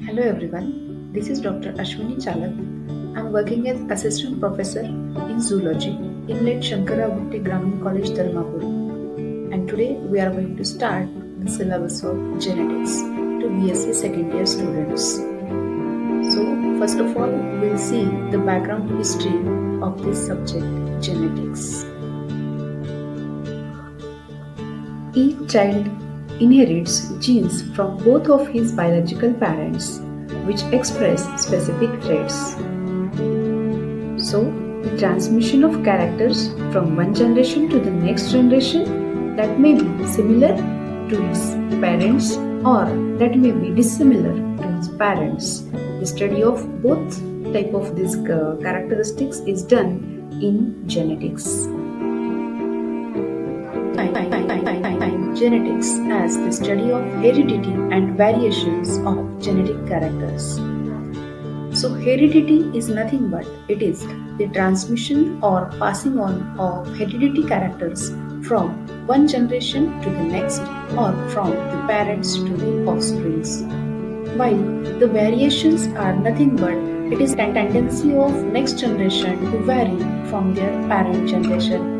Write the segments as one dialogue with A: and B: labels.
A: Hello everyone, this is Dr. Ashwini Chalak. I'm working as Assistant Professor in Zoology in Late Shankara Bhutte Grammar College, Dharmapur. And today we are going to start the syllabus of genetics to BSc second year students. So, first of all, we'll see the background history of this subject, genetics. Each child inherits genes from both of his biological parents, which express specific traits. So, the transmission of characters from one generation to the next generation that may be similar to his parents or that may be dissimilar to his parents. The study of both type of these characteristics is done in genetics. Genetics as the study of heredity and variations of genetic characters. So heredity is nothing but it is the transmission or passing on of heredity characters from one generation to the next or from the parents to the offsprings. While the variations are nothing but it is a tendency of next generation to vary from their parent generation.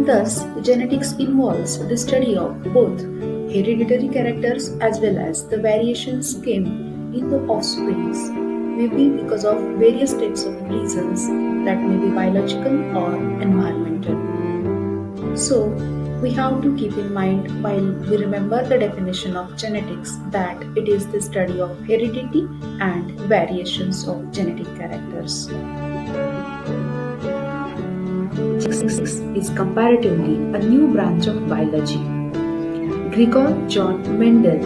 A: Thus, genetics involves the study of both hereditary characters as well as the variations came in the offsprings, maybe because of various types of reasons that may be biological or environmental. So, we have to keep in mind while we remember the definition of genetics that it is the study of heredity and variations of genetic characters. Genetics is comparatively a new branch of biology. Gregor John Mendel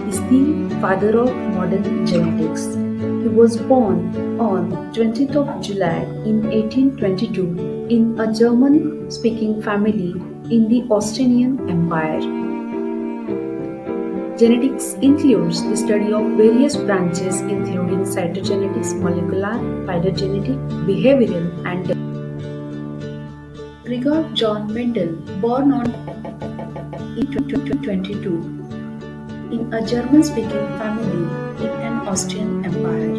A: is the father of modern genetics. He was born on 20th of July in 1822 in a German-speaking family in the Austrian Empire. Genetics includes the study of various branches including cytogenetics, molecular, phylogenetic, behavioral, and Gregor John Mendel, born on in 2022 in a German-speaking family in an Austrian empire.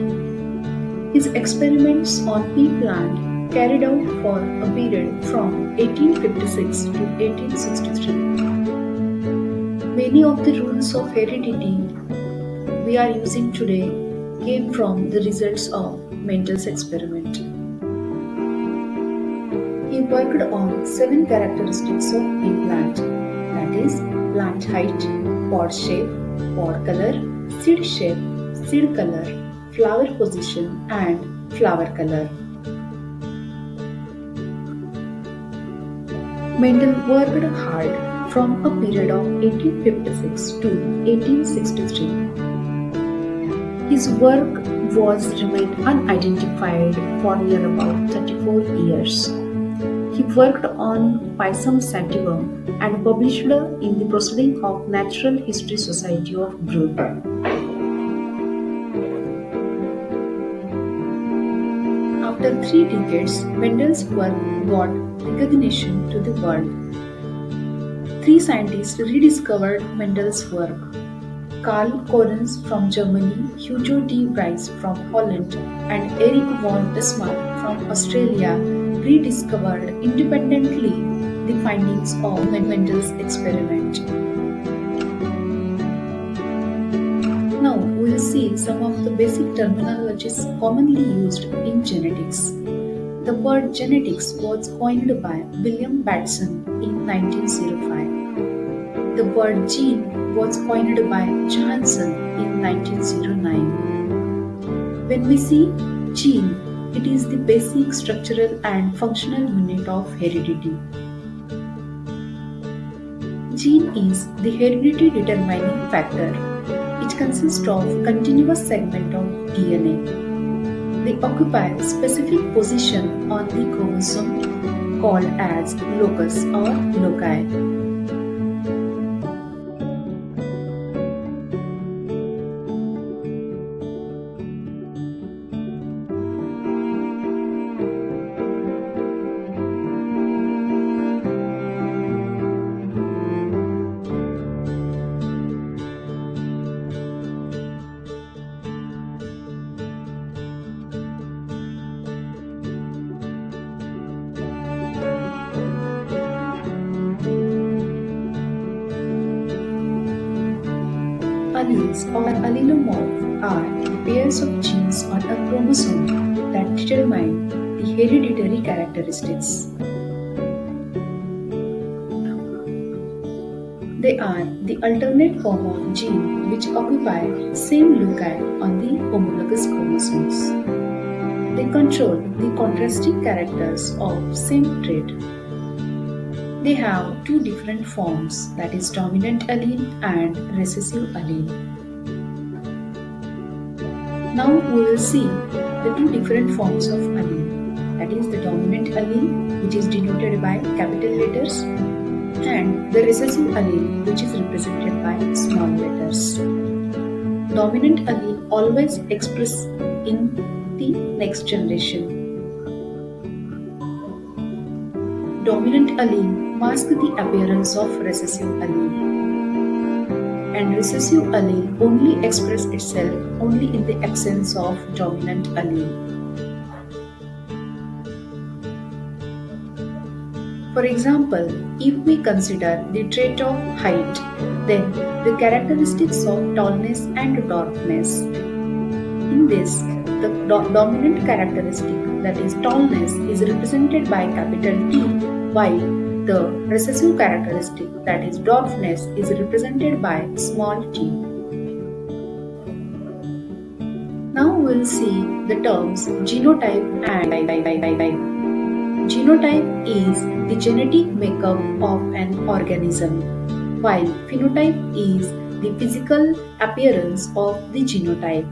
A: His experiments on pea plant carried out for a period from 1856 to 1863. Many of the rules of heredity we are using today came from the results of Mendel's experiment. He worked on 7 characteristics of pea plant, that is, plant height, pod shape, pod color, seed color, flower position, and flower color. Mendel worked hard from a period of 1856 to 1863. His work was remained unidentified for near about 34 years. He worked on Pisum sativum and published in the Proceedings of Natural History Society of Brünn. After 3 decades, Mendel's work got recognition to the world. 3 scientists rediscovered Mendel's work. Karl Correns from Germany, Hugo de Vries from Holland, and Erich von Bismarck from Australia rediscovered independently the findings of Mendel's experiment. Now we will see some of the basic terminologies commonly used in genetics. The word genetics was coined by William Bateson in 1905. The word gene was coined by Johanson in 1909. When we see gene, it is the basic structural and functional unit of heredity. Gene is the heredity determining factor, which consists of continuous segment of DNA. They occupy a specific position on the chromosome called as locus or loci. Alleles or allelomorph are the pairs of genes on a chromosome that determine the hereditary characteristics. They are the alternate form of gene which occupy same loci on the homologous chromosomes. They control the contrasting characters of same trait. They have two different forms, that is dominant allele and recessive allele. Now we will see the two different forms of allele, that is the dominant allele, which is denoted by capital letters, and the recessive allele, which is represented by small letters. Dominant allele always express in the next generation. Dominant allele masks the appearance of recessive allele, and recessive allele only express itself only in the absence of dominant allele. For example, if we consider the trait of height, then the characteristics of tallness and dwarfness. In this, the dominant characteristic, that is tallness, is represented by capital T, while the recessive characteristic, that is dwarfness, is represented by small t. Now we will see the terms genotype and phenotype. Genotype is the genetic makeup of an organism, while phenotype is the physical appearance of the genotype.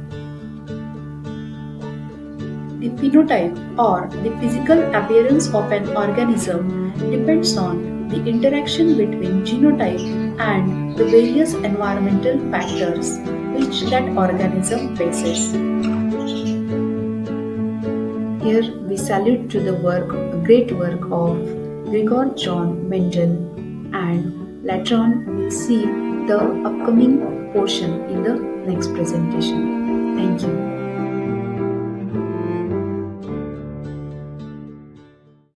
A: The phenotype or the physical appearance of an organism depends on the interaction between genotype and the various environmental factors which that organism faces. Here we salute to the great work of Gregor John Mendel, and later on we will see the upcoming portion in the next presentation. Thank you.